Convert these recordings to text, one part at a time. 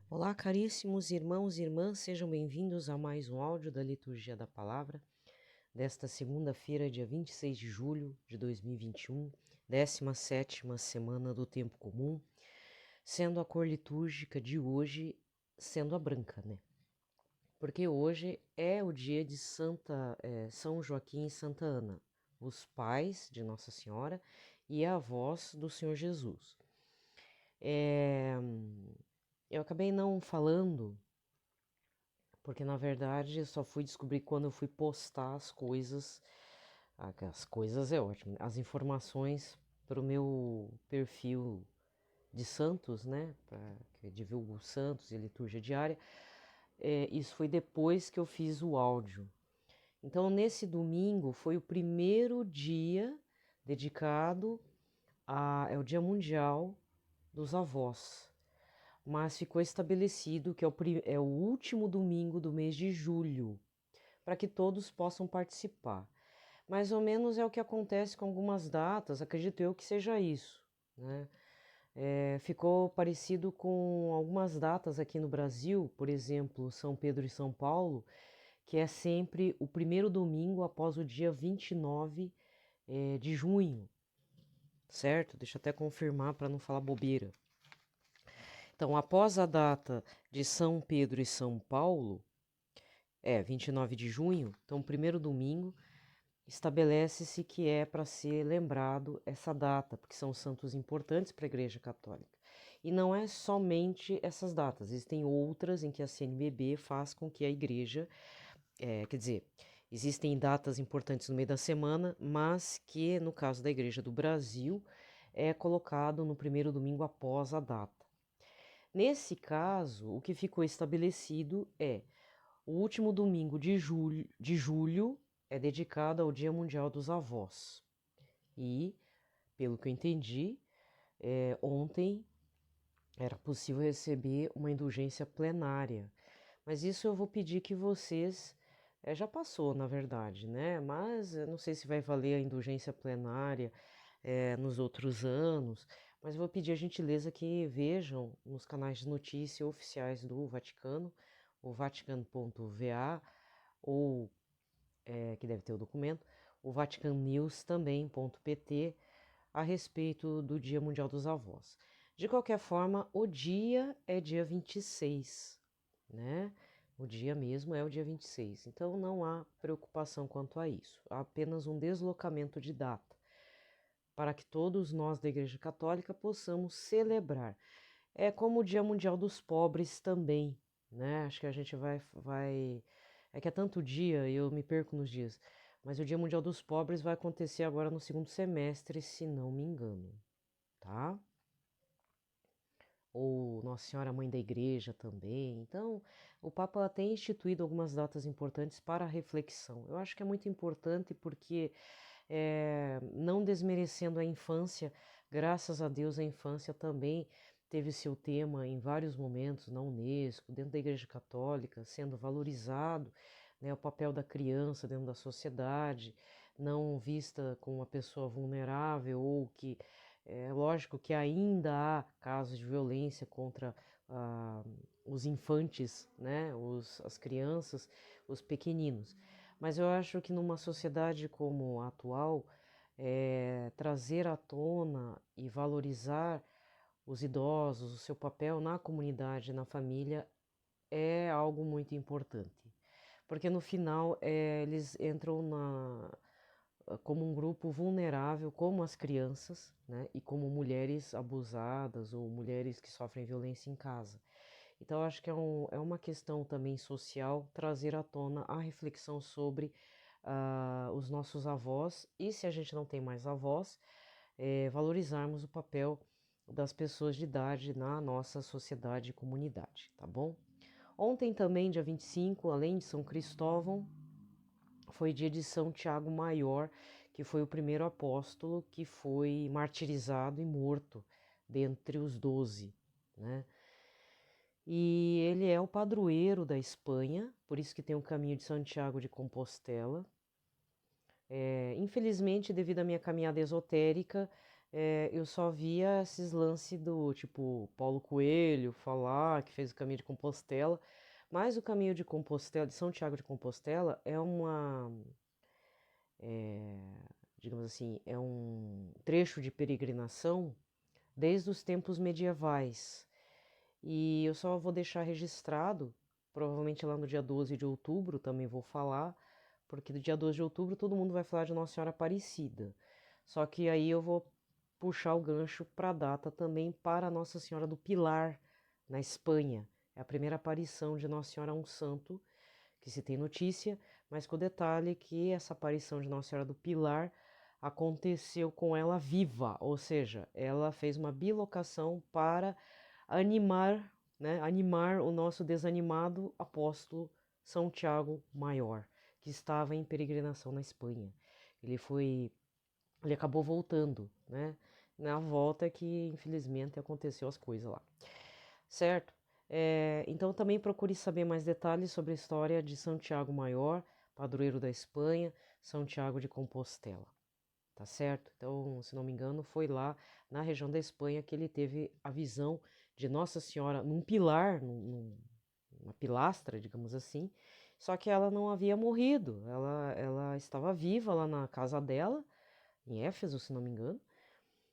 Olá, caríssimos irmãos e irmãs, sejam bem-vindos a mais um áudio da Liturgia da Palavra, desta segunda-feira, dia 26 de julho de 2021, 17ª semana do Tempo Comum, sendo a cor litúrgica de hoje, sendo a branca, né? Porque hoje é o dia de São Joaquim e Santa Ana, os pais de Nossa Senhora e avós do Senhor Jesus. Eu acabei não falando, porque na verdade eu só fui descobrir quando eu fui postar as coisas. As coisas é ótimo, né? As informações para o meu perfil de santos, né? Que eu divulgo santos e liturgia diária. Isso foi depois que eu fiz o áudio. Então, nesse domingo foi o primeiro dia dedicado é o Dia Mundial dos Avós. Mas ficou estabelecido que é o último domingo do mês de julho, para que todos possam participar. Mais ou menos é o que acontece com algumas datas, acredito eu que seja isso, né? Ficou parecido com algumas datas aqui no Brasil, por exemplo, São Pedro e São Paulo, que é sempre o primeiro domingo após o dia 29 de junho, certo? Deixa eu até confirmar para não falar bobeira. Então, após a data de São Pedro e São Paulo, 29 de junho, então, primeiro domingo, estabelece-se que é para ser lembrado essa data, porque são santos importantes para a Igreja Católica. E não é somente essas datas, existem outras em que a CNBB faz com que a Igreja, quer dizer, existem datas importantes no meio da semana, mas que, no caso da Igreja do Brasil, é colocado no primeiro domingo após a data. Nesse caso, o que ficou estabelecido é o último domingo de julho é dedicado ao Dia Mundial dos Avós. E, pelo que eu entendi, ontem era possível receber uma indulgência plenária. Mas isso eu vou pedir que vocês. Já passou, na verdade, né? Mas eu não sei se vai valer a indulgência plenária nos outros anos. Mas eu vou pedir a gentileza que vejam nos canais de notícia oficiais do Vaticano, o vaticano.va, ou que deve ter o documento, o vaticannews também.pt, a respeito do Dia Mundial dos Avós. De qualquer forma, o dia é dia 26, né? O dia mesmo é o dia 26, então não há preocupação quanto a isso, há apenas um deslocamento de data, para que todos nós da Igreja Católica possamos celebrar. É como o Dia Mundial dos Pobres também, né? Acho que a gente vai... É que é tanto dia, eu me perco nos dias, mas o Dia Mundial dos Pobres vai acontecer agora no segundo semestre, se não me engano, tá? Ou Nossa Senhora Mãe da Igreja também. Então, o Papa tem instituído algumas datas importantes para a reflexão. Eu acho que é muito importante porque, não desmerecendo a infância, graças a Deus a infância também teve seu tema em vários momentos na Unesco, dentro da Igreja Católica, sendo valorizado, né, o papel da criança dentro da sociedade, não vista como uma pessoa vulnerável ou que é lógico que ainda há casos de violência contra os infantes, né, as crianças, os pequeninos. Mas eu acho que numa sociedade como a atual, trazer à tona e valorizar os idosos, o seu papel na comunidade, na família, é algo muito importante. Porque no final eles entram como um grupo vulnerável, como as crianças, né, e como mulheres abusadas ou mulheres que sofrem violência em casa. Então, acho que é uma questão também social trazer à tona a reflexão sobre os nossos avós e, se a gente não tem mais avós, valorizarmos o papel das pessoas de idade na nossa sociedade e comunidade, tá bom? Ontem também, dia 25, além de São Cristóvão, foi dia de São Tiago Maior, que foi o primeiro apóstolo que foi martirizado e morto dentre os 12, né? E ele é o padroeiro da Espanha, por isso que tem o caminho de Santiago de Compostela. Infelizmente, devido à minha caminhada esotérica, eu só via esses lances do tipo Paulo Coelho falar que fez o caminho de Compostela, mas o caminho de Compostela, de São Tiago de Compostela, é uma, é, digamos assim, é um trecho de peregrinação desde os tempos medievais. E eu só vou deixar registrado, provavelmente lá no dia 12 de outubro também vou falar, porque no dia 12 de outubro todo mundo vai falar de Nossa Senhora Aparecida. Só que aí eu vou puxar o gancho para a data também para Nossa Senhora do Pilar, na Espanha. É a primeira aparição de Nossa Senhora a um santo que se tem notícia, mas com o detalhe que essa aparição de Nossa Senhora do Pilar aconteceu com ela viva, ou seja, ela fez uma bilocação para animar, né, animar o nosso desanimado apóstolo São Tiago Maior, que estava em peregrinação na Espanha. Ele acabou voltando, né? Na volta que infelizmente aconteceu as coisas lá, certo? Então também procure saber mais detalhes sobre a história de São Tiago Maior, padroeiro da Espanha, São Tiago de Compostela, tá certo? Então, se não me engano, foi lá na região da Espanha que ele teve a visão de Nossa Senhora num pilar, numa pilastra, digamos assim, só que ela não havia morrido, ela estava viva lá na casa dela, em Éfeso, se não me engano,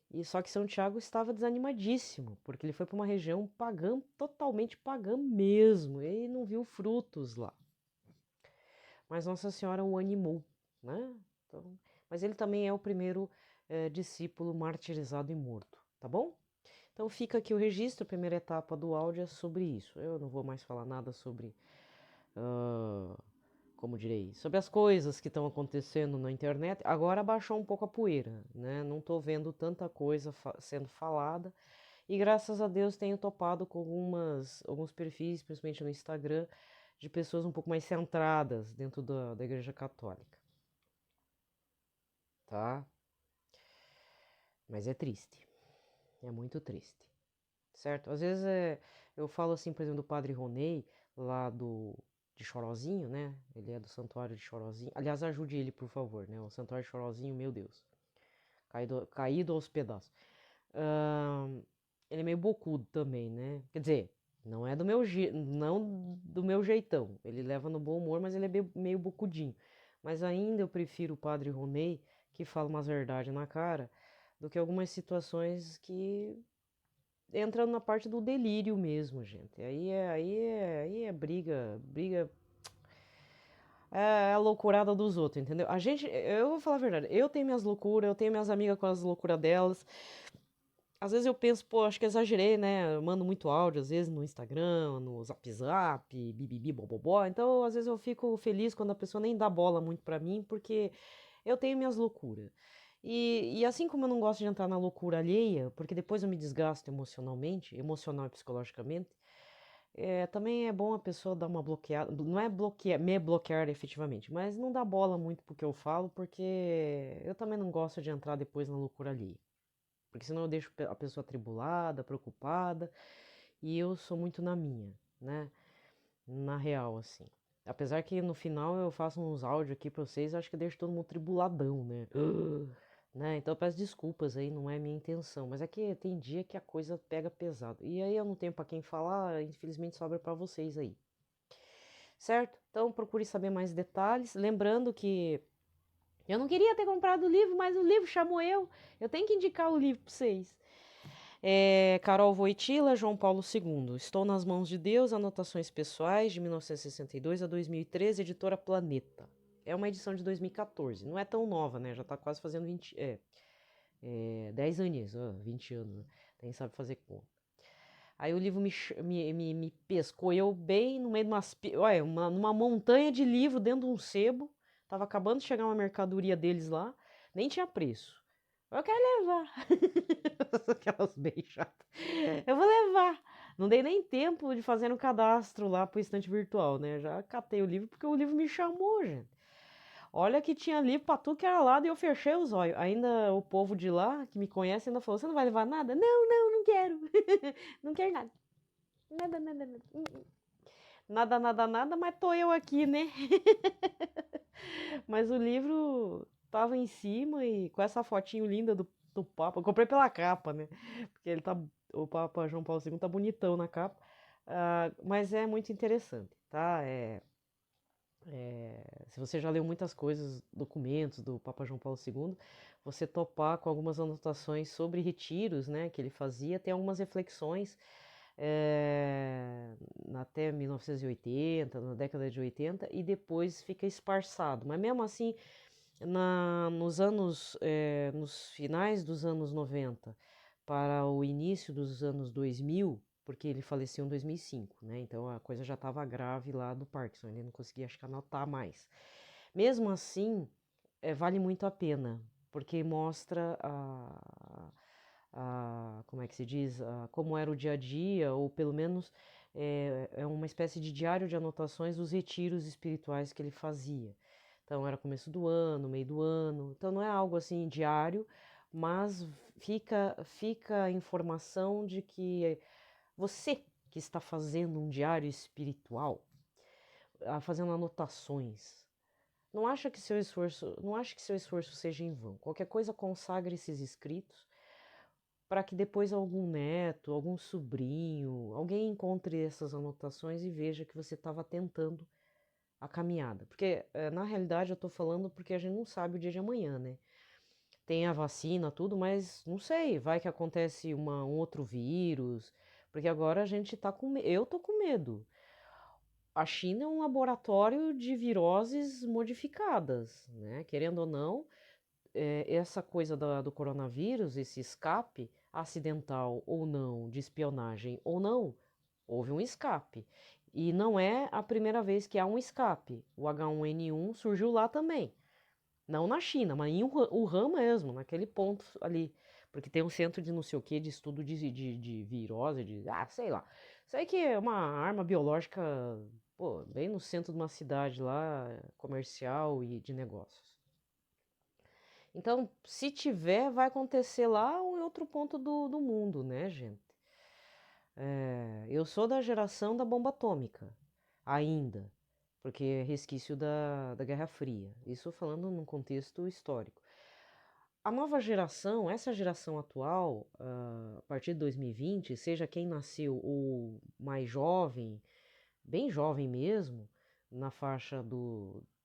e só que São Tiago estava desanimadíssimo, porque ele foi para uma região pagã, totalmente pagã mesmo, e não viu frutos lá. Mas Nossa Senhora o animou, né? Então, mas ele também é o primeiro discípulo martirizado e morto, tá bom? Então fica aqui o registro, a primeira etapa do áudio é sobre isso. Eu não vou mais falar nada sobre, como direi, sobre as coisas que estão acontecendo na internet. Agora baixou um pouco a poeira, né? Não tô vendo tanta coisa sendo falada. E graças a Deus tenho topado com alguns perfis, principalmente no Instagram, de pessoas um pouco mais centradas dentro da Igreja Católica, tá? Mas é triste, é muito triste, certo? Às vezes eu falo assim, por exemplo, do Padre Ronei, lá de Chorozinho, né? Ele é do Santuário de Chorozinho. Aliás, ajude ele, por favor, né? O Santuário de Chorozinho, meu Deus, caído aos pedaços. Ele é meio bocudo também, né? Quer dizer, não do meu jeitão. Ele leva no bom humor, mas ele é meio bocudinho. Mas ainda eu prefiro o Padre Ronei, que fala umas verdades na cara, do que algumas situações que entram na parte do delírio mesmo, gente. Aí é briga é a loucurada dos outros, entendeu? Eu vou falar a verdade, eu tenho minhas loucuras, eu tenho minhas amigas com as loucuras delas. Às vezes eu penso, pô, acho que exagerei, né? Eu mando muito áudio, às vezes no Instagram, no Zap Zap, bibibi, bobobó. Então, às vezes eu fico feliz quando a pessoa nem dá bola muito pra mim, porque eu tenho minhas loucuras. E assim como eu não gosto de entrar na loucura alheia, porque depois eu me desgasto emocionalmente, emocional e psicologicamente, também é bom a pessoa dar uma bloqueada, não é me bloquear efetivamente, mas não dá bola muito pro que eu falo, porque eu também não gosto de entrar depois na loucura alheia. Porque senão eu deixo a pessoa atribulada, preocupada, e eu sou muito na minha, né? Na real, assim. Apesar que no final eu faço uns áudios aqui pra vocês, acho que eu deixo todo mundo tribuladão, né? Né? Então eu peço desculpas aí, não é minha intenção, mas é que tem dia que a coisa pega pesado. E aí eu não tenho pra quem falar, infelizmente sobra pra vocês aí. Certo? Então procure saber mais detalhes, lembrando que eu não queria ter comprado o livro, mas o livro chamou eu. Eu tenho que indicar o livro pra vocês. Carol Wojtyla, João Paulo II. Estou nas mãos de Deus, anotações pessoais de 1962 a 2013, editora Planeta. É uma edição de 2014, não é tão nova, né? Já tá quase fazendo 10 anos, 20 anos, né? Nem sabe fazer conta. Aí o livro me pescou eu bem no meio de numa montanha de livro dentro de um sebo. Tava acabando de chegar uma mercadoria deles lá, nem tinha preço. Eu quero levar. Aquelas bem chatas. Eu vou levar. Não dei nem tempo de fazer um cadastro lá pro estante virtual, né? Já catei o livro porque o livro me chamou, gente. Olha que tinha livro pra tudo que era lado e eu fechei os olhos. Ainda o povo de lá, que me conhece, ainda falou: Você não vai levar nada? Não, não, não quero. Não quero nada. Nada, nada, nada. Nada, nada, nada, mas tô eu aqui, né? Mas o livro tava em cima e com essa fotinho linda do Papa. Eu comprei pela capa, né? Porque o Papa João Paulo II tá bonitão na capa. Mas é muito interessante, tá? Se você já leu muitas coisas, documentos do Papa João Paulo II, você topar com algumas anotações sobre retiros, né, que ele fazia, tem algumas reflexões até 1980, na década de 80, e depois fica esparçado. Mas mesmo assim, nos finais dos anos 90 para o início dos anos 2000, porque ele faleceu em 2005, né? Então a coisa já estava grave lá do Parkinson, ele não conseguia, acho que, anotar mais. Mesmo assim, vale muito a pena, porque mostra como é que se diz, como era o dia a dia, ou pelo menos é uma espécie de diário de anotações dos retiros espirituais que ele fazia. Então era começo do ano, meio do ano, então não é algo assim diário, mas fica a informação de que você que está fazendo um diário espiritual, fazendo anotações, não acha que seu esforço seja em vão. Qualquer coisa, consagre esses escritos para que depois algum neto, algum sobrinho, alguém encontre essas anotações e veja que você estava tentando a caminhada. Porque, na realidade, eu estou falando porque a gente não sabe o dia de amanhã, né? Tem a vacina, tudo, mas não sei, vai que acontece um outro vírus, porque agora a gente tá com medo. Eu tô com medo. A China é um laboratório de viroses modificadas, né? Querendo ou não, essa coisa do coronavírus, esse escape acidental ou não, de espionagem ou não, houve um escape. E não é a primeira vez que há um escape. O H1N1 surgiu lá também. Não na China, mas em Wuhan mesmo, naquele ponto ali. Porque tem um centro de não sei o que, de estudo de virose, sei lá. Isso aí que é uma arma biológica, pô, bem no centro de uma cidade lá, comercial e de negócios. Então, se tiver, vai acontecer lá ou em outro ponto do mundo, né, gente? Eu sou da geração da bomba atômica, ainda, porque é resquício da Guerra Fria. Isso falando num contexto histórico. A nova geração, essa geração atual, a partir de 2020, seja quem nasceu ou mais jovem, bem jovem mesmo, na faixa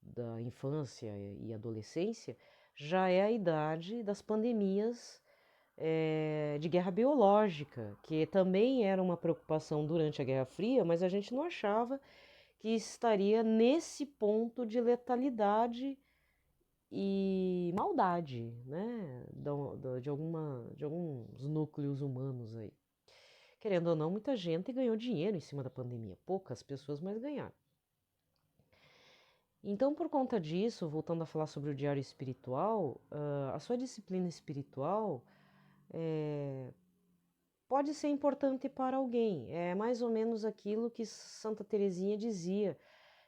da infância e adolescência, já é a idade das pandemias de guerra biológica, que também era uma preocupação durante a Guerra Fria, mas a gente não achava que estaria nesse ponto de letalidade e maldade, né, de alguns núcleos humanos aí. Querendo ou não, muita gente ganhou dinheiro em cima da pandemia, poucas pessoas, mas ganharam. Então, por conta disso, voltando a falar sobre o diário espiritual, a sua disciplina espiritual pode ser importante para alguém. É mais ou menos aquilo que Santa Teresinha dizia,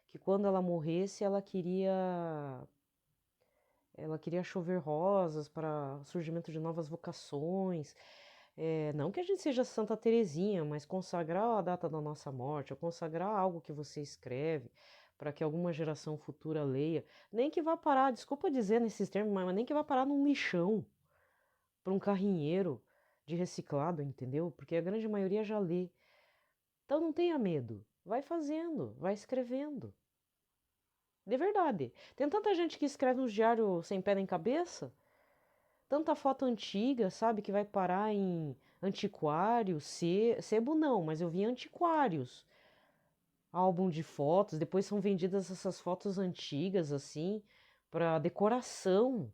que quando ela morresse, ela queria chover rosas para o surgimento de novas vocações. Não que a gente seja Santa Teresinha, mas consagrar a data da nossa morte, ou consagrar algo que você escreve, para que alguma geração futura leia. Nem que vá parar, desculpa dizer nesses termos, mas nem que vá parar num lixão, para um carrinheiro de reciclado, entendeu? Porque a grande maioria já lê. Então não tenha medo, vai fazendo, vai escrevendo. De verdade. Tem tanta gente que escreve uns diários sem pé nem cabeça, tanta foto antiga, sabe, que vai parar em antiquário, sebo não, mas eu vi antiquários, álbum de fotos, depois são vendidas essas fotos antigas assim para decoração.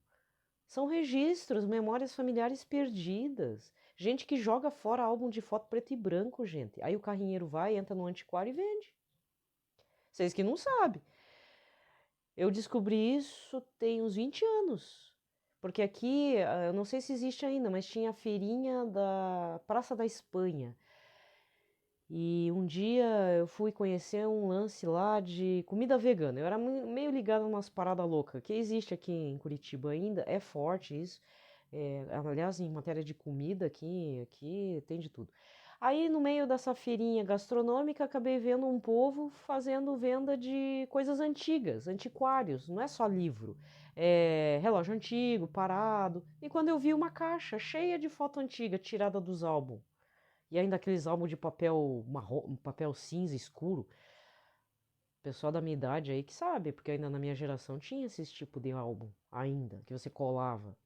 São registros, memórias familiares perdidas. Gente que joga fora álbum de foto preto e branco, gente. Aí o carrinheiro vai, entra no antiquário e vende. Vocês que não sabem. Eu descobri isso tem uns 20 anos. Porque aqui, eu não sei se existe ainda, mas tinha a feirinha da Praça da Espanha. E um dia eu fui conhecer um lance lá de comida vegana. Eu era meio ligada a umas paradas loucas, que existe aqui em Curitiba ainda, é forte isso. Aliás, em matéria de comida, aqui tem de tudo. Aí, no meio dessa feirinha gastronômica, acabei vendo um povo fazendo venda de coisas antigas, antiquários, não é só livro. É relógio antigo, parado. E quando eu vi uma caixa cheia de foto antiga tirada dos álbuns, e ainda aqueles álbuns de papel marrom, papel cinza escuro, pessoal da minha idade aí que sabe, porque ainda na minha geração tinha esse tipo de álbum ainda, que você colava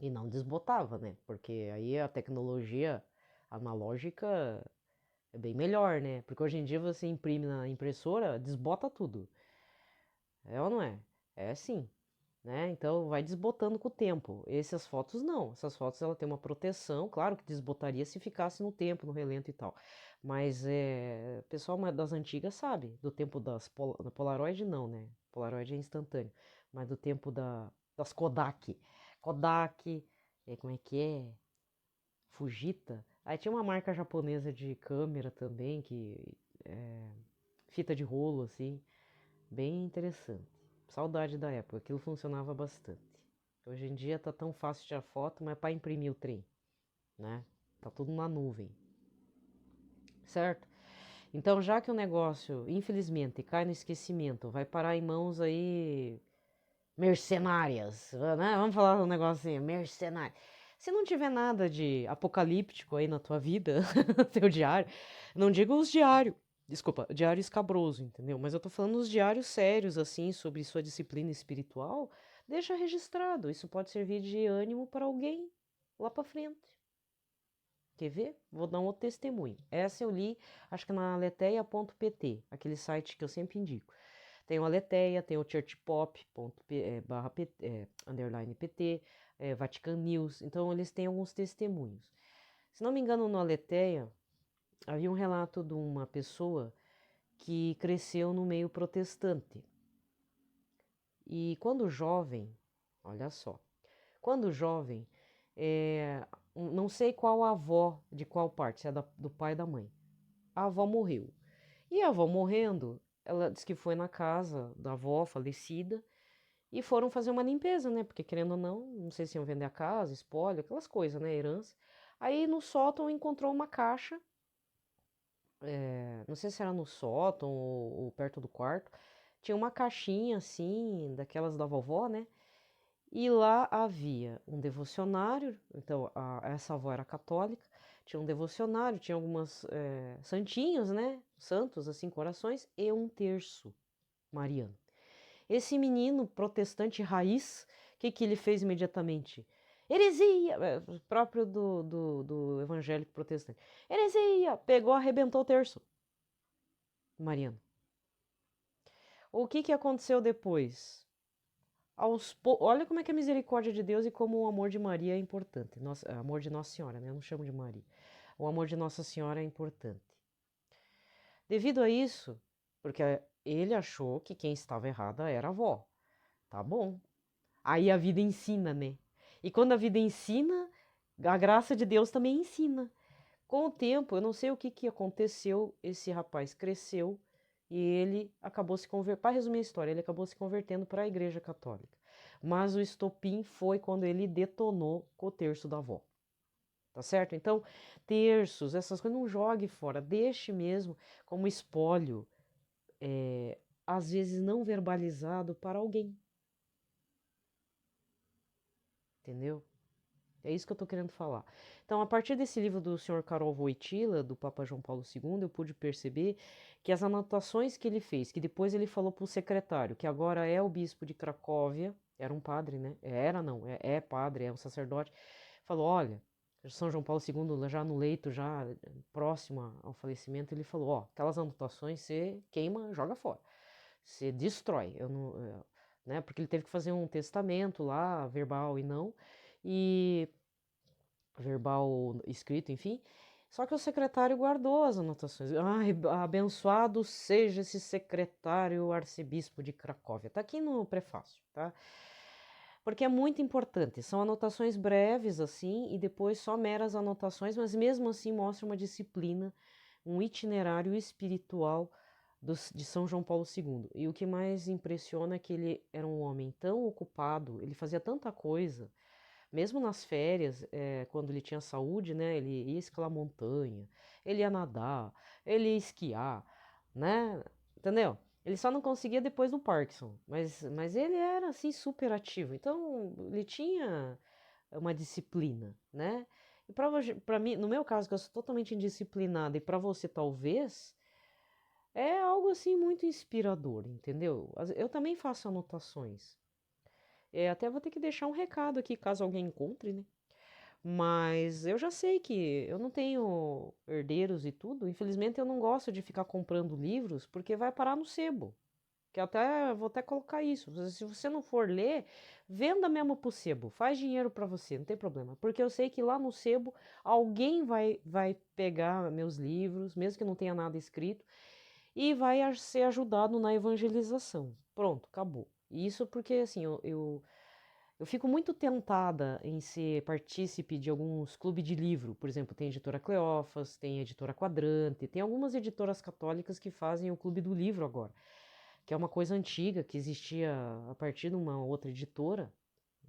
e não desbotava, né? Porque aí a tecnologia analógica é bem melhor, né? Porque hoje em dia você imprime na impressora, desbota tudo. É ou não é? É sim, né? Então vai desbotando com o tempo. Essas fotos não. Essas fotos ela tem uma proteção, claro que desbotaria se ficasse no tempo, no relento e tal. Mas o pessoal das antigas sabe, do tempo da Polaroid não, né? Polaroid é instantâneo, mas do tempo das Kodak. Kodak, como é que é? Fujita. Aí tinha uma marca japonesa de câmera também, que é, fita de rolo, assim, bem interessante. Saudade da época, aquilo funcionava bastante. Hoje em dia tá tão fácil tirar foto, mas para imprimir o trem, né? Tá tudo na nuvem, certo? Então, já que o negócio, infelizmente, cai no esquecimento, vai parar em mãos aí mercenárias, né? Vamos falar um negócio assim, mercenário. Se não tiver nada de apocalíptico aí na tua vida, teu diário, não digo os diários, desculpa, diário escabroso, entendeu? Mas eu tô falando os diários sérios, assim, sobre sua disciplina espiritual, deixa registrado. Isso pode servir de ânimo para alguém lá para frente. Quer ver? Vou dar um outro testemunho. Essa eu li, acho que na aleteia.pt, aquele site que eu sempre indico. Tem o Aleteia, tem o churchpop.underline pt, Vatican News. Então, eles têm alguns testemunhos. Se não me engano, no Aleteia, havia um relato de uma pessoa que cresceu no meio protestante. E quando jovem, olha só, quando jovem, não sei qual a avó de qual parte, se é do pai ou da mãe. A avó morreu. E a avó morrendo, ela disse que foi na casa da avó falecida e foram fazer uma limpeza, né? Porque querendo ou não, não sei se iam vender a casa, espólio, aquelas coisas, né? Herança. Aí no sótão encontrou uma caixa, não sei se era no sótão ou perto do quarto, tinha uma caixinha assim, daquelas da vovó, né? E lá havia um devocionário, então essa avó era católica, tinha um devocionário, tinha algumas santinhos, né? Santos, assim, corações, e um terço mariano. Esse menino protestante raiz, o que, que ele fez imediatamente? Heresia! Próprio do evangélico protestante. Heresia! Pegou, arrebentou o terço mariano. O que, que aconteceu depois? Olha como é que é a misericórdia de Deus e como o amor de Maria é importante. Amor de Nossa Senhora, né? Eu não chamo de Maria. O amor de Nossa Senhora é importante. Devido a isso, porque ele achou que quem estava errada era a avó. Tá bom. Aí a vida ensina, né? E quando a vida ensina, a graça de Deus também ensina. Com o tempo, eu não sei o que, que aconteceu, esse rapaz cresceu e ele acabou se convertendo. Para resumir a história, ele acabou se convertendo para a Igreja Católica. Mas o estopim foi quando ele detonou com o terço da avó. Tá certo? Então, terços, essas coisas, não jogue fora, deixe mesmo como espólio, às vezes não verbalizado para alguém. Entendeu? É isso que eu estou querendo falar. Então, a partir desse livro do Sr. Karol Wojtyla, do Papa João Paulo II, eu pude perceber que as anotações que ele fez, que depois ele falou para o secretário, que agora é o bispo de Cracóvia, era um padre, né? Era não, é padre, é um sacerdote, falou, olha, São João Paulo II, já no leito, já próximo ao falecimento, ele falou, ó, aquelas anotações você queima, joga fora, você destrói, eu não, né? Porque ele teve que fazer um testamento lá, verbal e não, e verbal escrito, enfim. Só que o secretário guardou as anotações. Ai, abençoado seja esse secretário arcebispo de Cracóvia. Tá aqui no prefácio, tá? Porque é muito importante. São anotações breves, assim, e depois só meras anotações, mas mesmo assim mostra uma disciplina, um itinerário espiritual de São João Paulo II. E o que mais impressiona é que ele era um homem tão ocupado, ele fazia tanta coisa, Mesmo nas férias, quando ele tinha saúde, né, ele ia escalar montanha, ele ia nadar, ele ia esquiar, né, entendeu? Ele só não conseguia depois do Parkinson, mas ele era, assim, super ativo. Então, ele tinha uma disciplina, né? E para mim, no meu caso, que eu sou totalmente indisciplinada, e para você talvez, é algo assim muito inspirador, entendeu? Eu também faço anotações. Até vou ter que deixar um recado aqui, caso alguém encontre, né? Mas eu já sei que eu não tenho herdeiros e tudo. Infelizmente, eu não gosto de ficar comprando livros, porque vai parar no sebo. Que até vou até colocar isso. Se você não for ler, venda mesmo pro sebo. Faz dinheiro para você, não tem problema. Porque eu sei que lá no sebo alguém vai pegar meus livros, mesmo que não tenha nada escrito, e vai ser ajudado na evangelização. Pronto, acabou. Isso porque assim, eu fico muito tentada em ser partícipe de alguns clubes de livro. Por exemplo, tem a editora Cleófas, tem a editora Quadrante, tem algumas editoras católicas que fazem o clube do livro agora, que é uma coisa antiga, que existia a partir de uma outra editora,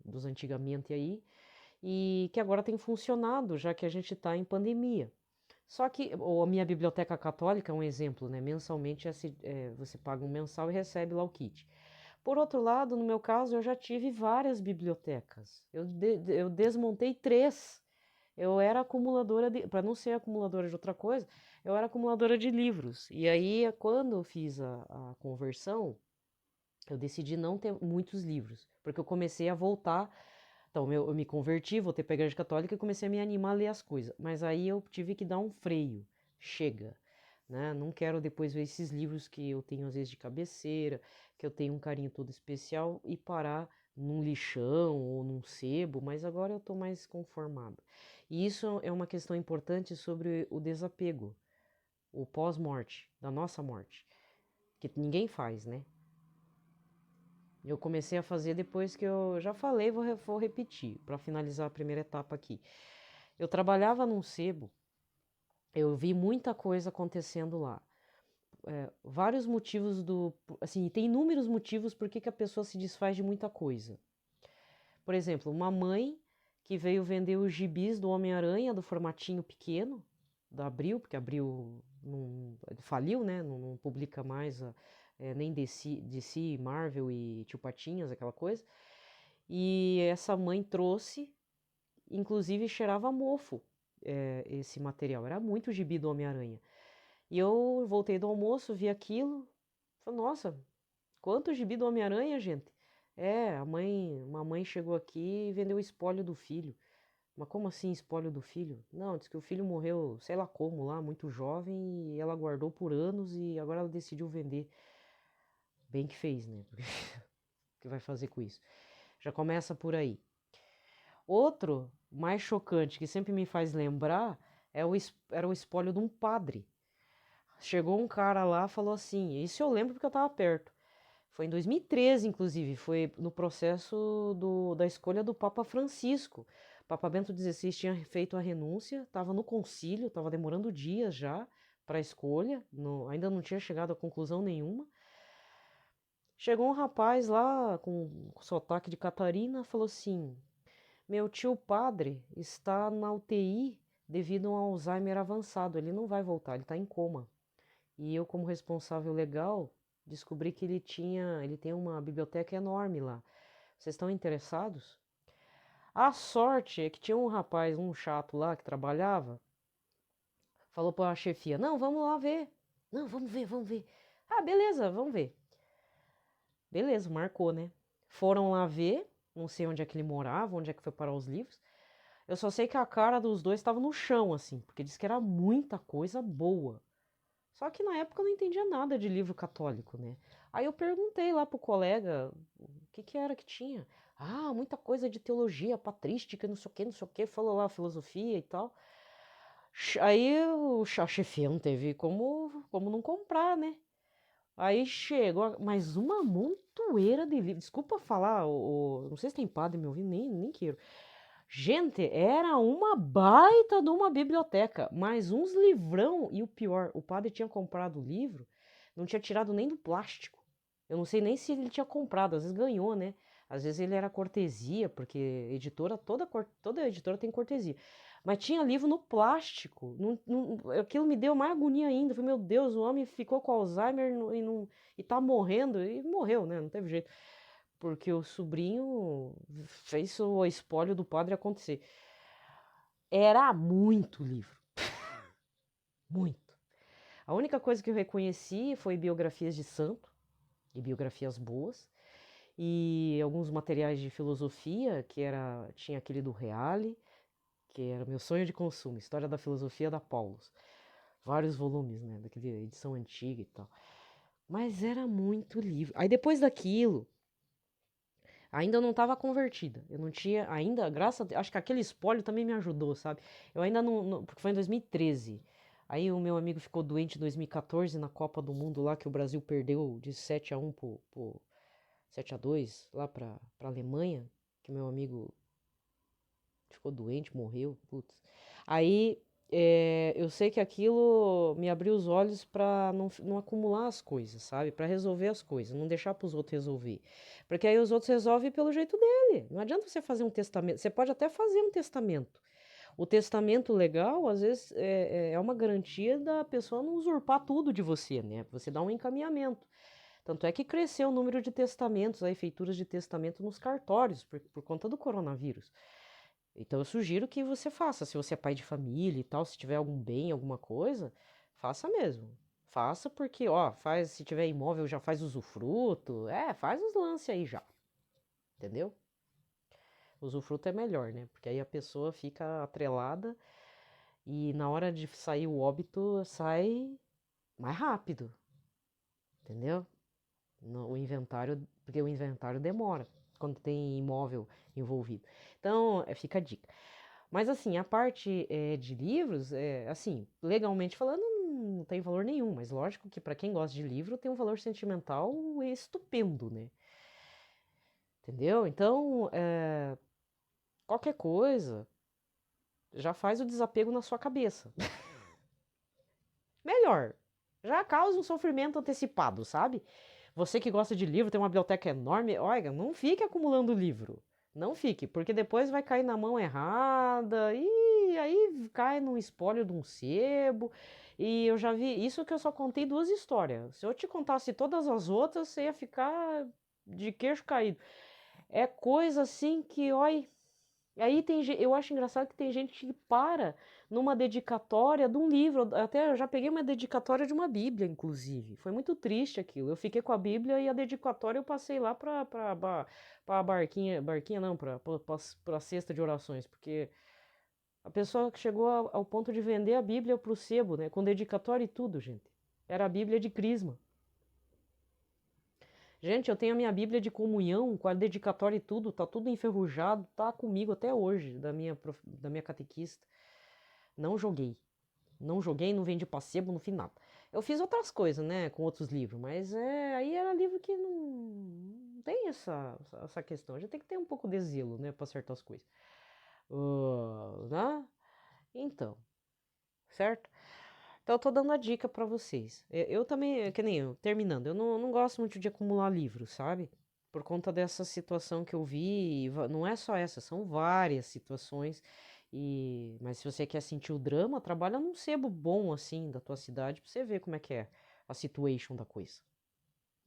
dos antigamente aí, e que agora tem funcionado, já que a gente está em pandemia. Só que, ou a minha biblioteca católica é um exemplo, né? Mensalmente você paga um mensal e recebe lá o kit. Por outro lado, no meu caso, eu já tive várias bibliotecas. Eu desmontei 3. Eu era acumuladora de, para não ser acumuladora de outra coisa, eu era acumuladora de livros. E aí, quando eu fiz a conversão, eu decidi não ter muitos livros, porque eu comecei a voltar. Então, eu me converti, voltei para a Igreja Católica e comecei a me animar a ler as coisas. Mas aí eu tive que dar um freio. Chega, né? Não quero depois ver esses livros que eu tenho às vezes de cabeceira, que eu tenho um carinho todo especial e parar num lixão ou num sebo, mas agora eu estou mais conformada. E isso é uma questão importante sobre o desapego, o pós-morte, da nossa morte, que ninguém faz, né? Eu comecei a fazer depois que eu já falei, vou repetir, para finalizar a primeira etapa aqui. Eu trabalhava num sebo, eu vi muita coisa acontecendo lá. Vários motivos assim, tem inúmeros motivos por que a pessoa se desfaz de muita coisa. Por exemplo, uma mãe que veio vender os gibis do Homem-Aranha do formatinho pequeno, da Abril, porque a Abril não, faliu, né? Não publica mais nem DC, Marvel e Tio Patinhas, aquela coisa. E essa mãe trouxe, inclusive cheirava mofo, esse material. Era muito gibi do Homem-Aranha. E eu voltei do almoço, vi aquilo, falei, nossa, quanto gibi do Homem-Aranha, gente? Uma mãe chegou aqui e vendeu o espólio do filho. Mas como assim espólio do filho? Não, disse que o filho morreu, sei lá como lá, muito jovem, e ela guardou por anos e agora ela decidiu vender. Bem que fez, né? O que vai fazer com isso? Já começa por aí. Outro, mais chocante, que sempre me faz lembrar, era o espólio de um padre. Chegou um cara lá e falou assim, isso eu lembro porque eu estava perto. Foi em 2013, inclusive, foi no processo da escolha do Papa Francisco. Papa Bento XVI tinha feito a renúncia, estava no concílio, estava demorando dias já para a escolha, ainda não tinha chegado a conclusão nenhuma. Chegou um rapaz lá com sotaque de Catarina, falou assim: meu tio padre está na UTI devido a um Alzheimer avançado, ele não vai voltar, ele está em coma. E eu, como responsável legal, descobri que ele tem uma biblioteca enorme lá. Vocês estão interessados? A sorte é que tinha um rapaz, um chato lá que trabalhava, falou para a chefia: não, vamos lá ver. Não, vamos ver, vamos ver. Ah, beleza, vamos ver. Beleza, marcou, né? Foram lá ver, não sei onde é que ele morava, onde é que foi parar os livros. Eu só sei que a cara dos dois estava no chão, assim, porque disse que era muita coisa boa. Só que na época eu não entendia nada de livro católico, né? Aí eu perguntei lá pro colega o que era que tinha. Ah, muita coisa de teologia patrística, não sei o que, não sei o que, falou lá filosofia e tal. Aí a chefia não teve como não comprar, né? Aí chegou mais uma montoeira de livros. Desculpa falar, não sei se tem padre me ouvindo, nem quero. Gente, era uma baita de uma biblioteca, mais uns livrão. E o pior, o padre tinha comprado o livro, não tinha tirado nem do plástico. Eu não sei nem se ele tinha comprado, às vezes ganhou, né? Às vezes ele era cortesia, porque editora, toda editora tem cortesia. Mas tinha livro no plástico. Aquilo me deu mais agonia ainda. Falei, meu Deus, o homem ficou com Alzheimer e tá morrendo. E morreu, né? Não teve jeito. Porque o sobrinho fez o espólio do padre acontecer. Era muito livro. Muito. A única coisa que eu reconheci foi biografias de santo, e biografias boas, e alguns materiais de filosofia, tinha aquele do Reale, que era Meu Sonho de Consumo, História da Filosofia da Paulus. Vários volumes, né, daquela edição antiga e tal. Mas era muito livro. Aí depois daquilo, ainda não estava convertida. Eu não tinha ainda, graças a Deus, acho que aquele espólio também me ajudou, sabe? Eu ainda porque foi em 2013. Aí o meu amigo ficou doente em 2014 na Copa do Mundo lá que o Brasil perdeu de 7-1 pro 7-2 lá pra Alemanha, que meu amigo ficou doente, morreu, putz. Aí eu sei que aquilo me abriu os olhos para não acumular as coisas, sabe? Para resolver as coisas, não deixar para os outros resolver. Porque aí os outros resolvem pelo jeito dele. Não adianta você fazer um testamento. Você pode até fazer um testamento. O testamento legal, às vezes, é uma garantia da pessoa não usurpar tudo de você, né? Você dá um encaminhamento. Tanto é que cresceu o número de testamentos, aí, feituras de testamento nos cartórios, por conta do coronavírus. Então eu sugiro que você faça, se você é pai de família e tal, se tiver algum bem, alguma coisa, faça mesmo. Faça porque, ó, se tiver imóvel já faz usufruto, faz os lances aí já. Entendeu? Usufruto é melhor, né? Porque aí a pessoa fica atrelada e na hora de sair o óbito sai mais rápido. Entendeu? O inventário, porque o inventário demora quando tem imóvel envolvido. Então, fica a dica. Mas assim, a parte de livros, assim, legalmente falando, não tem valor nenhum, mas lógico que para quem gosta de livro tem um valor sentimental estupendo, né? Entendeu? Então, qualquer coisa já faz o desapego na sua cabeça. Melhor, já causa um sofrimento antecipado, sabe? Você que gosta de livro, tem uma biblioteca enorme, olha, não fique acumulando livro. Não fique, porque depois vai cair na mão errada e aí cai num espólio de um sebo. E eu já vi, isso que eu só contei 2 histórias. Se eu te contasse todas as outras, você ia ficar de queixo caído. É coisa assim que, olha, aí eu acho engraçado que tem gente que para numa dedicatória de um livro. Até eu já peguei uma dedicatória de uma Bíblia, inclusive. Foi muito triste aquilo. Eu fiquei com a Bíblia e a dedicatória eu passei lá para a barquinha não, para a cesta de orações, porque a pessoa chegou ao ponto de vender a Bíblia para o sebo, né, com dedicatória e tudo, gente. Era a Bíblia de Crisma. Gente, eu tenho a minha Bíblia de comunhão, com a dedicatória e tudo, tá tudo enferrujado, tá comigo até hoje, da minha catequista. Não joguei. Não joguei, não vendi pra sebo, não fiz nada. Eu fiz outras coisas, né, com outros livros, mas aí era livro que não tem essa questão. A gente tem que ter um pouco de zelo, né, pra certas coisas. Né? Então, certo? Então, eu tô dando a dica pra vocês. Eu também, que nem eu, terminando, eu não gosto muito de acumular livros, sabe? Por conta dessa situação que eu vi, não é só essa, são várias situações. Mas se você quer sentir o drama, trabalha num sebo bom assim da tua cidade pra você ver como é que é a situation da coisa.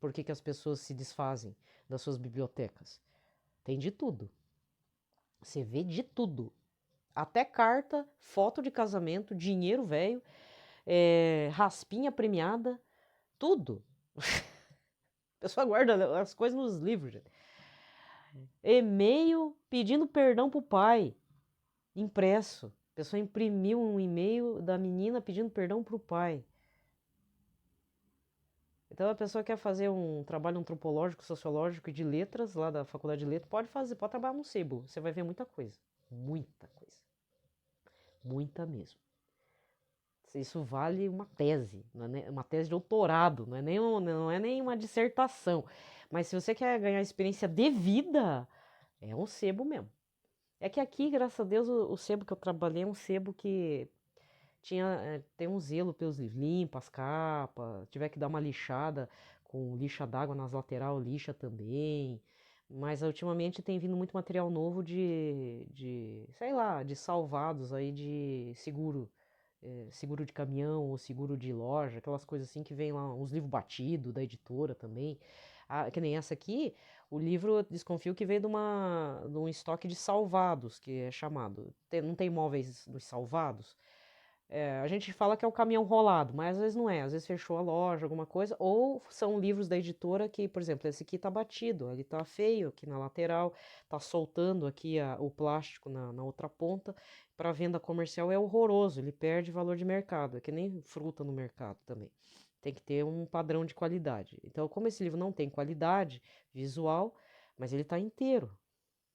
Por que que as pessoas se desfazem das suas bibliotecas? Tem de tudo. Você vê de tudo. Até carta, foto de casamento, dinheiro velho, raspinha premiada, tudo. A pessoa guarda as coisas nos livros, gente. E-mail pedindo perdão pro pai, impresso. A pessoa imprimiu um e-mail da menina pedindo perdão pro pai. Então a pessoa quer fazer um trabalho antropológico, sociológico e de letras lá da faculdade de letras, pode fazer, pode trabalhar no sebo. Você vai ver muita coisa. Muita coisa. Muita mesmo. Isso vale uma tese, uma tese de doutorado, não é nem uma dissertação. Mas se você quer ganhar experiência de vida, é um sebo mesmo. É que aqui, graças a Deus, o sebo que eu trabalhei é um sebo que tem um zelo pelos livros, limpa as capas, tiver que dar uma lixada com lixa d'água nas lateral, lixa também. Mas ultimamente tem vindo muito material novo sei lá, de salvados aí de seguro, seguro de caminhão ou seguro de loja, aquelas coisas assim que vem lá, uns livros batidos da editora também. Ah, que nem essa aqui, o livro, eu desconfio que veio de um estoque de salvados, que é chamado. Não tem móveis dos salvados? A gente fala que é o caminhão rolado, mas às vezes não é. Às vezes fechou a loja, alguma coisa. Ou são livros da editora que, por exemplo, esse aqui tá batido, ele tá feio aqui na lateral, tá soltando aqui o plástico na outra ponta. Para venda comercial é horroroso, ele perde valor de mercado. É que nem fruta no mercado também. Tem que ter um padrão de qualidade. Então, como esse livro não tem qualidade visual, mas ele tá inteiro.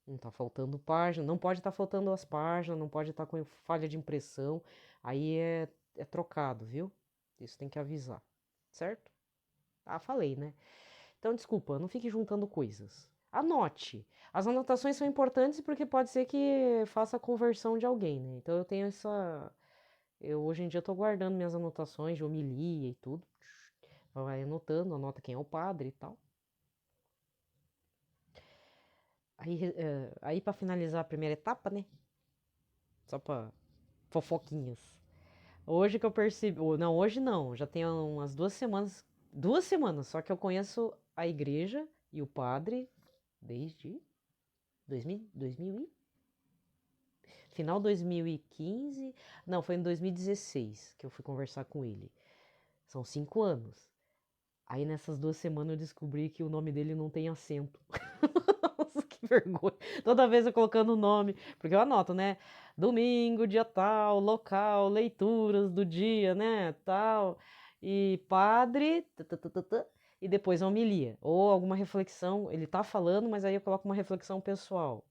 Não tá faltando página, não pode estar faltando as páginas, não pode estar com falha de impressão. Aí é trocado, viu? Isso tem que avisar, certo? Ah, falei, né? Então, desculpa, não fique juntando coisas. Anote. As anotações são importantes porque pode ser que faça a conversão de alguém, né? Então eu tenho essa. Eu hoje em dia estou guardando minhas anotações de homilia e tudo. Vai anotando, anota quem é o padre e tal. Aí para finalizar a primeira etapa, né? Só para fofoquinhas. Hoje que eu percebi. Não, hoje não. Já tem umas 2 semanas. 2 semanas, só que eu conheço a igreja e o padre desde 2000 final 2015. Não, foi em 2016 que eu fui conversar com ele. São 5 anos. Aí nessas 2 semanas eu descobri que o nome dele não tem acento. Nossa, que vergonha. Toda vez eu colocando o nome, porque eu anoto, né? Domingo, dia tal, local, leituras do dia, né? Tal. E padre, e depois a homilia. Ou alguma reflexão, ele tá falando, mas aí eu coloco uma reflexão pessoal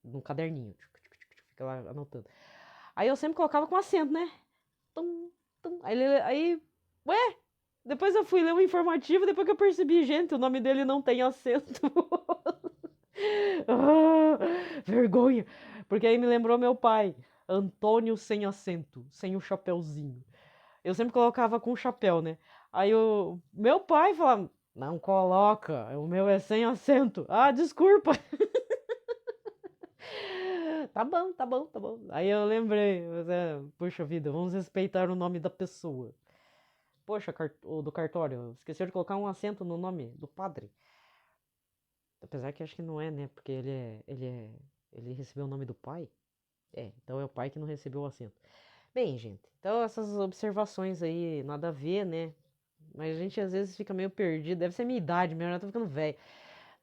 no caderninho. Fica lá anotando. Aí eu sempre colocava com acento, né? Tum, tum. Ué, depois eu fui ler o informativo, depois que eu percebi, gente, o nome dele não tem acento. Ah, vergonha. Porque aí me lembrou meu pai, Antônio sem acento, sem o chapéuzinho. Eu sempre colocava com chapéu, né? Aí o meu pai falava, não coloca, o meu é sem acento. Ah, desculpa. Tá bom, tá bom, tá bom. Aí eu lembrei, puxa vida, vamos respeitar o nome da pessoa. Poxa, o do cartório, esqueceu de colocar um acento no nome do padre. Apesar que acho que não é, né? Porque ele recebeu o nome do pai. Então é o pai que não recebeu o acento. Bem, gente, então essas observações aí, nada a ver, né? Mas a gente às vezes fica meio perdido. Deve ser minha idade mesmo, eu tô ficando velho.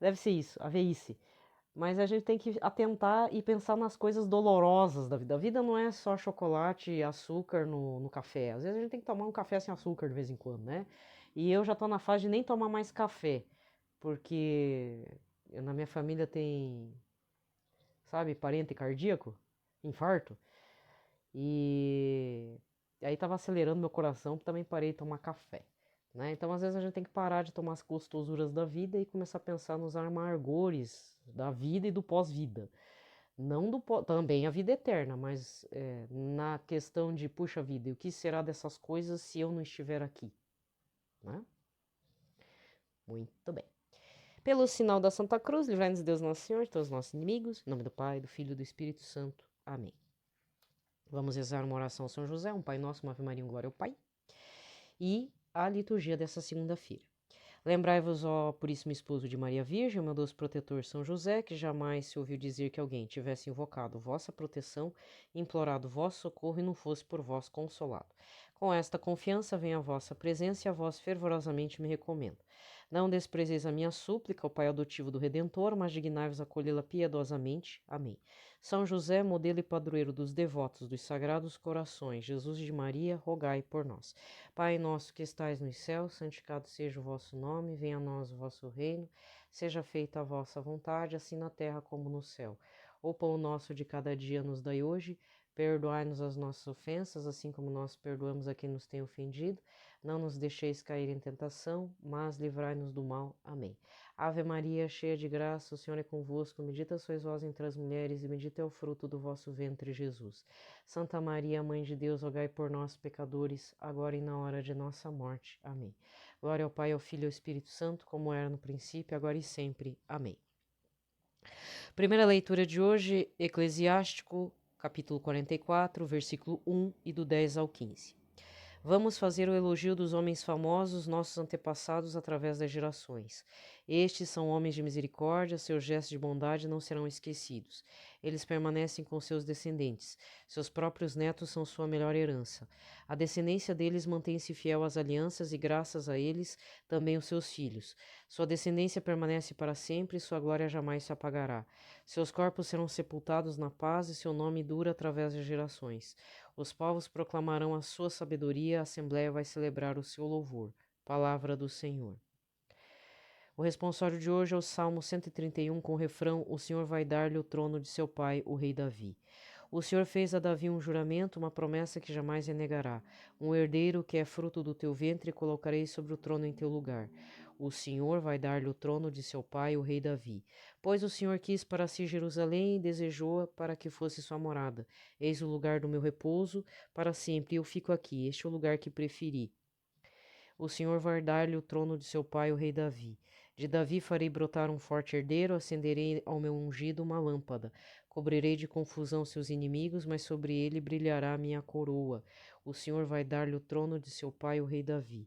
Deve ser isso, a velhice. Mas a gente tem que atentar e pensar nas coisas dolorosas da vida. A vida não é só chocolate e açúcar no café. Às vezes a gente tem que tomar um café sem açúcar de vez em quando, né? E eu já tô na fase de nem tomar mais café, porque na minha família tem, sabe, parente cardíaco, infarto, e aí tava acelerando meu coração, também parei de tomar café, né? Então às vezes a gente tem que parar de tomar as gostosuras da vida e começar a pensar nos amargores da vida e do pós-vida. Não também a vida eterna, mas na questão de, puxa vida, e o que será dessas coisas se eu não estiver aqui, né? Muito bem. Pelo sinal da Santa Cruz, livrai-nos Deus Nosso Senhor de todos os nossos inimigos. Em nome do Pai, do Filho e do Espírito Santo. Amém. Vamos rezar uma oração a São José, um Pai Nosso, uma Ave Maria, um Glória ao Pai. E a liturgia dessa segunda-feira. Lembrai-vos, ó Puríssimo Esposo de Maria Virgem, meu Deus protetor São José, que jamais se ouviu dizer que alguém tivesse invocado vossa proteção, implorado vosso socorro e não fosse por vós consolado. Com esta confiança venho à vossa presença e a vós fervorosamente me recomendo. Não desprezeis a minha súplica, ó Pai adotivo do Redentor, mas dignai-vos acolhê-la piedosamente. Amém. São José, modelo e padroeiro dos devotos dos Sagrados Corações, Jesus de Maria, rogai por nós. Pai nosso que estais nos céus, santificado seja o vosso nome, venha a nós o vosso reino, seja feita a vossa vontade, assim na terra como no céu. O pão nosso de cada dia nos dai hoje, perdoai-nos as nossas ofensas, assim como nós perdoamos a quem nos tem ofendido. Não nos deixeis cair em tentação, mas livrai-nos do mal. Amém. Ave Maria, cheia de graça, o Senhor é convosco, bendita sois vós entre as mulheres, e bendito é o fruto do vosso ventre, Jesus. Santa Maria, Mãe de Deus, rogai por nós, pecadores, agora e na hora de nossa morte. Amém. Glória ao Pai, ao Filho e ao Espírito Santo, como era no princípio, agora e sempre. Amém. Primeira leitura de hoje, Eclesiástico, capítulo 44, versículo 1 e do 10 ao 15. Vamos fazer o elogio dos homens famosos, nossos antepassados, através das gerações. Estes são homens de misericórdia, seus gestos de bondade não serão esquecidos. Eles permanecem com seus descendentes. Seus próprios netos são sua melhor herança. A descendência deles mantém-se fiel às alianças e, graças a eles, também os seus filhos. Sua descendência permanece para sempre e sua glória jamais se apagará. Seus corpos serão sepultados na paz e seu nome dura através das gerações. Os povos proclamarão a sua sabedoria, a Assembleia vai celebrar o seu louvor. Palavra do Senhor. O responsório de hoje é o Salmo 131 com o refrão: O Senhor vai dar-lhe o trono de seu pai, o rei Davi. O Senhor fez a Davi um juramento, uma promessa que jamais renegará. Um herdeiro que é fruto do teu ventre colocarei sobre o trono em teu lugar. O Senhor vai dar-lhe o trono de seu pai, o rei Davi. Pois o Senhor quis para si Jerusalém e desejou-a para que fosse sua morada. Eis o lugar do meu repouso, para sempre eu fico aqui, este é o lugar que preferi. O Senhor vai dar-lhe o trono de seu pai, o rei Davi. De Davi farei brotar um forte herdeiro, acenderei ao meu ungido uma lâmpada. Cobrirei de confusão seus inimigos, mas sobre ele brilhará a minha coroa. O Senhor vai dar-lhe o trono de seu pai, o rei Davi.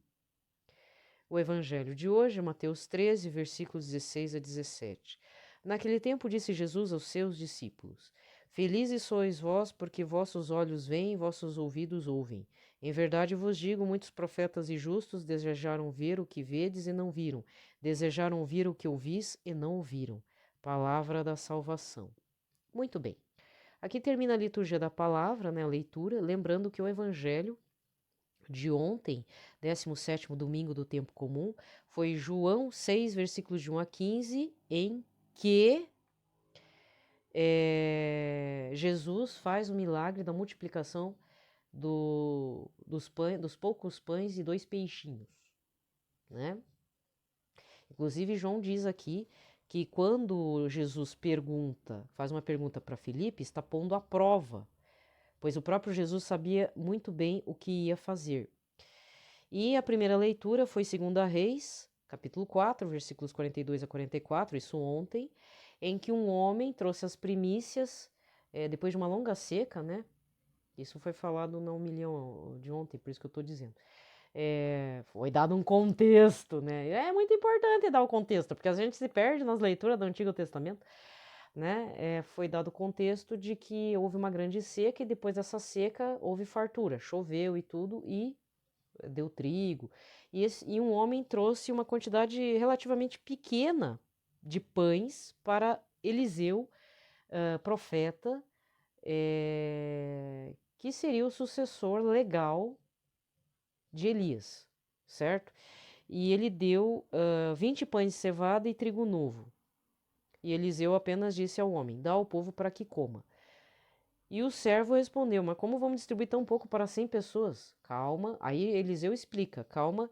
O evangelho de hoje é Mateus 13, versículos 16 a 17. Naquele tempo disse Jesus aos seus discípulos: Felizes sois vós, porque vossos olhos veem e vossos ouvidos ouvem. Em verdade vos digo, muitos profetas e justos desejaram ver o que vedes e não viram, desejaram ouvir o que ouvis e não ouviram. Palavra da salvação. Muito bem. Aqui termina a liturgia da palavra, né, a leitura, lembrando que o evangelho de ontem, 17º domingo do tempo comum, foi João 6, versículos de 1 a 15, em que Jesus faz o milagre da multiplicação dos poucos pães e 2 peixinhos, né? Inclusive, João diz aqui que quando Jesus faz uma pergunta para Filipe, está pondo à prova, pois o próprio Jesus sabia muito bem o que ia fazer. E a primeira leitura foi 2 Reis, capítulo 4, versículos 42 a 44, isso ontem, em que um homem trouxe as primícias, depois de uma longa seca, né? Isso foi falado na homilhão de ontem, por isso que eu estou dizendo. Foi dado um contexto, né? É muito importante dar o contexto, porque a gente se perde nas leituras do Antigo Testamento, né? Foi dado o contexto de que houve uma grande seca e depois dessa seca houve fartura, choveu e tudo, e deu trigo, e um homem trouxe uma quantidade relativamente pequena de pães para Eliseu, profeta, que seria o sucessor legal de Elias, certo? E ele deu 20 pães de cevada e trigo novo. E Eliseu apenas disse ao homem: dá ao povo para que coma. E o servo respondeu: mas como vamos distribuir tão pouco para 100 pessoas? Calma. Aí Eliseu explica: calma,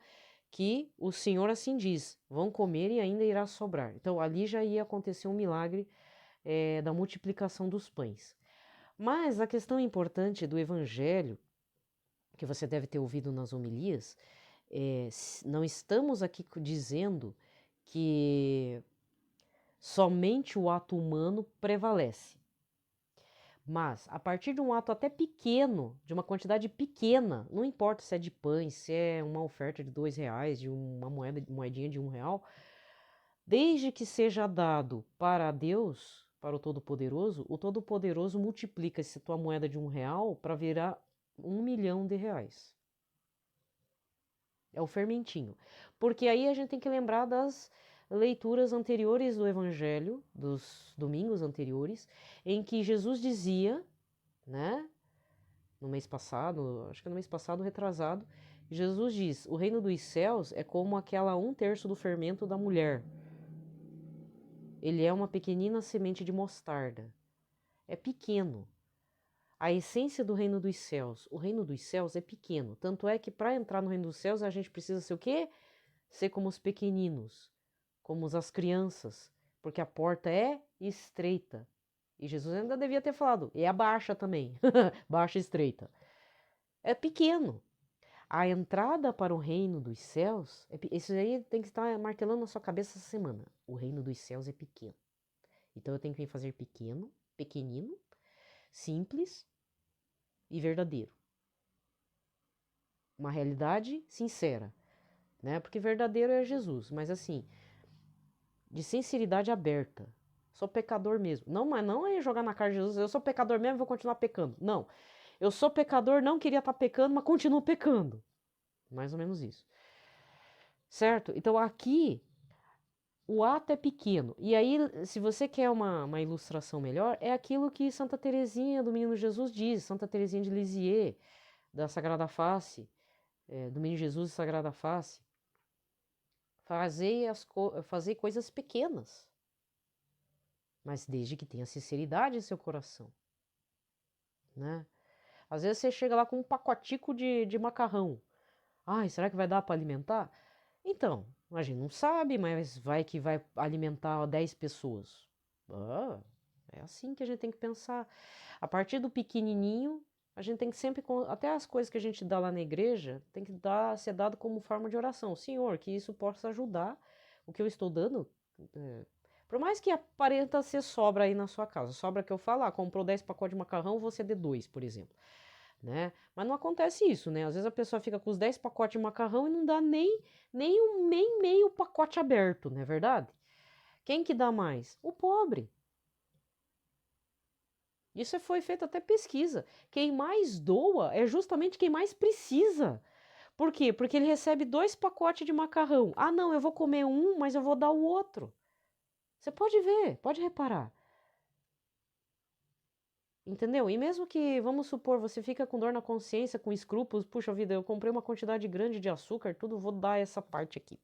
que o Senhor assim diz: vão comer e ainda irá sobrar. Então ali já ia acontecer um milagre da multiplicação dos pães. Mas a questão importante do evangelho, que você deve ter ouvido nas homilias, não estamos aqui dizendo que somente o ato humano prevalece. Mas, a partir de um ato até pequeno, de uma quantidade pequena, não importa se é de pães, se é uma oferta de R$2, de uma moedinha de R$1, desde que seja dado para Deus, para o Todo-Poderoso multiplica essa tua moeda de R$1 para virar R$1.000.000. É o fermentinho. Porque aí a gente tem que lembrar das leituras anteriores do Evangelho, dos domingos anteriores, em que Jesus dizia, né, no mês passado, acho que no mês passado, retrasado, Jesus diz: o reino dos céus é como aquela 1/3 do fermento da mulher. Ele é uma pequenina semente de mostarda. É pequeno. A essência do reino dos céus, o reino dos céus é pequeno. Tanto é que para entrar no reino dos céus a gente precisa ser o quê? Ser como os pequeninos, como as crianças, porque a porta é estreita. E Jesus ainda devia ter falado, e a baixa também, baixa e estreita. É pequeno. A entrada para o reino dos céus, isso aí tem que estar martelando na sua cabeça essa semana. O reino dos céus é pequeno. Então eu tenho que me fazer pequeno, pequenino, simples e verdadeiro. Uma realidade sincera, né? Porque verdadeiro é Jesus, mas assim, de sinceridade aberta. Sou pecador mesmo. Não, mas não é jogar na cara de Jesus, eu sou pecador mesmo e vou continuar pecando. Não. Eu sou pecador, não queria estar pecando, mas continuo pecando. Mais ou menos isso. Certo? Então aqui o ato é pequeno. E aí, se você quer uma ilustração melhor, é aquilo que Santa Teresinha do Menino Jesus diz, Santa Teresinha de Lisieux, da Sagrada Face, do Menino Jesus e Sagrada Face. Fazer coisas pequenas, mas desde que tenha sinceridade em seu coração, né? Às vezes você chega lá com um pacotico de macarrão. Ai, será que vai dar para alimentar? Então, a gente não sabe, mas vai que vai alimentar 10 pessoas. Ah, é assim que a gente tem que pensar. A partir do pequenininho, a gente tem que sempre, até as coisas que a gente dá lá na igreja, tem que ser dado como forma de oração. Senhor, que isso possa ajudar o que eu estou dando. Por mais que aparenta ser sobra aí na sua casa. Sobra que eu falo, comprou 10 pacotes de macarrão, você dê 2, por exemplo. Né? Mas não acontece isso, né? Às vezes a pessoa fica com os 10 pacotes de macarrão e não dá nem meio pacote aberto, não é verdade? Quem que dá mais? O pobre. Isso foi feito até pesquisa. Quem mais doa é justamente quem mais precisa. Por quê? Porque ele recebe 2 pacotes de macarrão. Ah, não, eu vou comer um, mas eu vou dar o outro. Você pode ver, pode reparar. Entendeu? E mesmo que, vamos supor, você fica com dor na consciência, com escrúpulos, puxa vida, eu comprei uma quantidade grande de açúcar, tudo, vou dar essa parte aqui.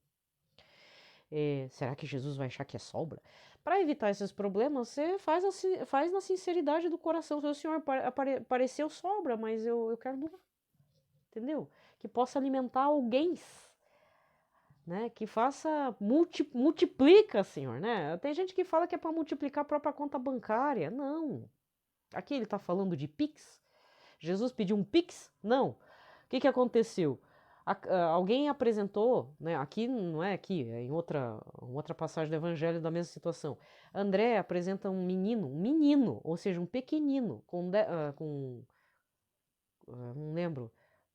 Será que Jesus vai achar que é sobra? Para evitar esses problemas, você faz na sinceridade do coração. Se o Senhor apareceu sobra, mas eu quero doar. Entendeu? Que possa alimentar alguém, né? Que faça, multiplica, Senhor, né? Tem gente que fala que é para multiplicar a própria conta bancária. Não. Aqui ele está falando de Pix. Jesus pediu um Pix? Não. O que aconteceu? Alguém apresentou, né, aqui não é aqui, é em outra passagem do Evangelho da mesma situação. André apresenta um menino, ou seja, um pequenino, não lembro,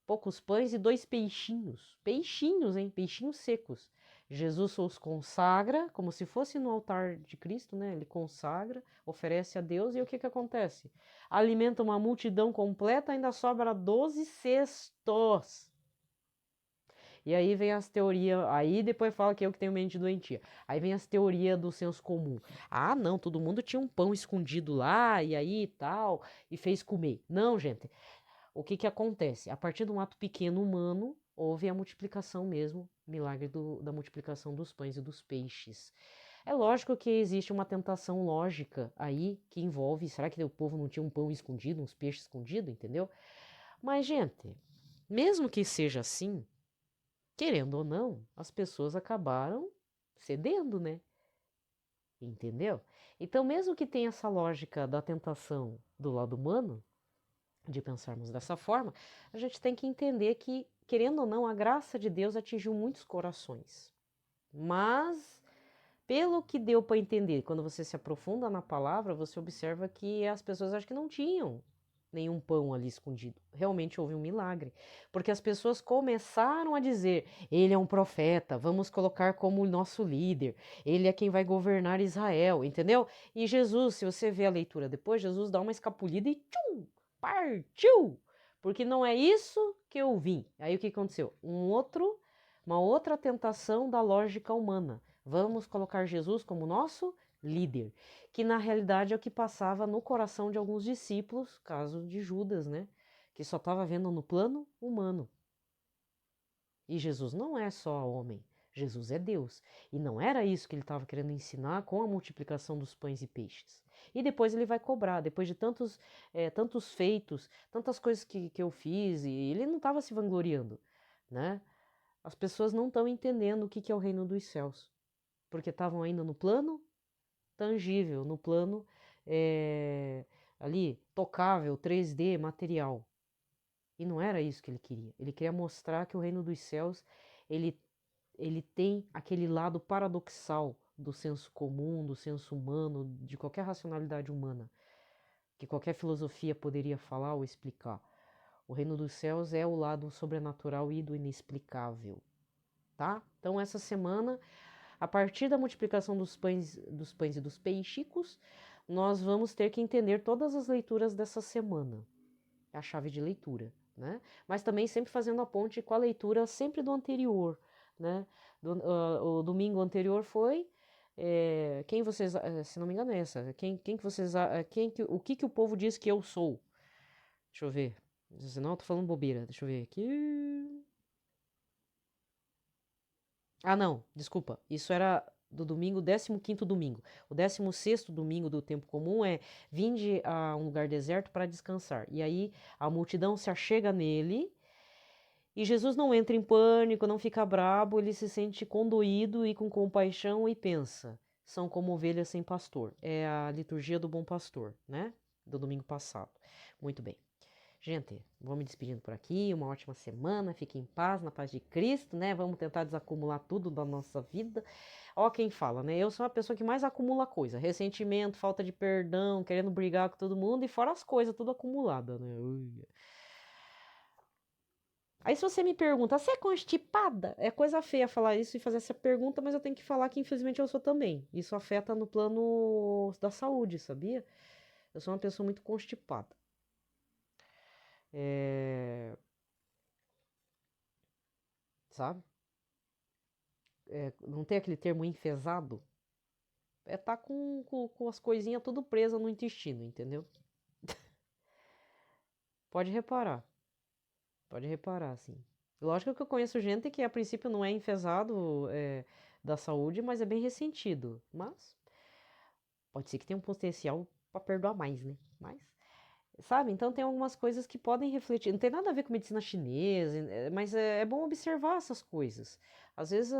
poucos pães e 2 peixinhos. Peixinhos, hein? Peixinhos secos. Jesus os consagra, como se fosse no altar de Cristo, né? Ele consagra, oferece a Deus e o que acontece? Alimenta uma multidão completa, ainda sobra 12 cestos. E aí vem as teorias, aí depois fala que eu que tenho mente doentia. Aí vem as teorias do senso comum. Ah, não, todo mundo tinha um pão escondido lá, e aí tal, e fez comer. Não, gente. O que acontece? A partir de um ato pequeno humano, houve a multiplicação mesmo, milagre da multiplicação dos pães e dos peixes. É lógico que existe uma tentação lógica aí que envolve, será que o povo não tinha um pão escondido, uns peixes escondidos, entendeu? Mas, gente, mesmo que seja assim, querendo ou não, as pessoas acabaram cedendo, né? Entendeu? Então, mesmo que tenha essa lógica da tentação do lado humano, de pensarmos dessa forma, a gente tem que entender que, querendo ou não, a graça de Deus atingiu muitos corações. Mas, pelo que deu para entender, quando você se aprofunda na palavra, você observa que as pessoas acham que não tinham nenhum pão ali escondido. Realmente houve um milagre, porque as pessoas começaram a dizer: ele é um profeta, vamos colocar como nosso líder, ele é quem vai governar Israel, entendeu? E Jesus, se você vê a leitura depois, Jesus dá uma escapulida e tchum, partiu, porque não é isso que eu vim. Aí o que aconteceu? Uma outra tentação da lógica humana. Vamos colocar Jesus como nosso líder, que na realidade é o que passava no coração de alguns discípulos, caso de Judas, né? Que só estava vendo no plano humano. E Jesus não é só homem, Jesus é Deus. E não era isso que ele estava querendo ensinar com a multiplicação dos pães e peixes. E depois ele vai cobrar, depois de tantos feitos, tantas coisas que eu fiz, e ele não estava se vangloriando, né? As pessoas não estão entendendo o que é o reino dos céus, porque estavam ainda no plano tangível, no plano ali tocável, 3D, material. E não era isso que ele queria. Ele queria mostrar que o reino dos céus ele tem aquele lado paradoxal do senso comum, do senso humano, de qualquer racionalidade humana, que qualquer filosofia poderia falar ou explicar. O reino dos céus é o lado sobrenatural e do inexplicável, tá? Então, essa semana, a partir da multiplicação dos pães e dos peixicos, nós vamos ter que entender todas as leituras dessa semana. É a chave de leitura, né? Mas também sempre fazendo a ponte com a leitura sempre do anterior, né? O domingo anterior foi quem vocês, se não me engano é essa, quem que vocês, o que o povo diz que eu sou? Deixa eu ver. Senão eu tô falando bobeira. Deixa eu ver aqui. Ah, não, desculpa. Isso era do domingo, 15º domingo. O 16º domingo do tempo comum é: vinde a um lugar deserto para descansar. E aí a multidão se achega nele e Jesus não entra em pânico, não fica brabo, ele se sente condoído e com compaixão e pensa: são como ovelhas sem pastor. É a liturgia do bom pastor, né? Do domingo passado. Muito bem. Gente, vou me despedindo por aqui. Uma ótima semana. Fiquem em paz, na paz de Cristo, né? Vamos tentar desacumular tudo da nossa vida. Ó, quem fala, né? Eu sou a pessoa que mais acumula coisa: ressentimento, falta de perdão, querendo brigar com todo mundo e fora as coisas, tudo acumulada, né? Ui. Aí, se você me pergunta, você é constipada? É coisa feia falar isso e fazer essa pergunta, mas eu tenho que falar que infelizmente eu sou também. Isso afeta no plano da saúde, sabia? Eu sou uma pessoa muito constipada. Sabe? Não tem aquele termo enfesado? Tá com as coisinhas tudo presas no intestino, entendeu? Pode reparar. Pode reparar, sim. Lógico que eu conheço gente que a princípio não é enfesado da saúde, mas é bem ressentido. Mas pode ser que tenha um potencial para perdoar mais, né? Mas, sabe? Então tem algumas coisas que podem refletir. Não tem nada a ver com medicina chinesa, mas é bom observar essas coisas. Às vezes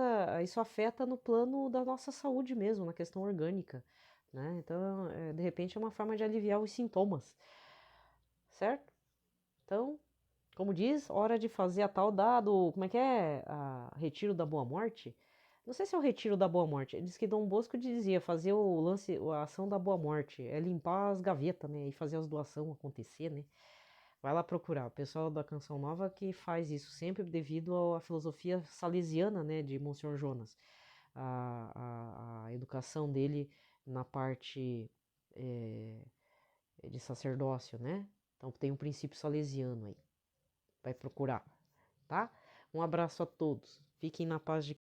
isso afeta no plano da nossa saúde mesmo, na questão orgânica, né? Então, de repente, é uma forma de aliviar os sintomas, certo? Então, como diz, hora de fazer a tal como é que é? Retiro da Boa Morte? Não sei se é o Retiro da Boa Morte. Diz que Dom Bosco dizia fazer o lance, a ação da Boa Morte, é limpar as gavetas, né? E fazer as doações acontecer, né? Vai lá procurar. O pessoal da Canção Nova que faz isso sempre devido à filosofia salesiana, né? De Monsenhor Jonas. A educação dele na parte de sacerdócio, né? Então tem um princípio salesiano aí. Vai procurar, tá? Um abraço a todos. Fiquem na paz de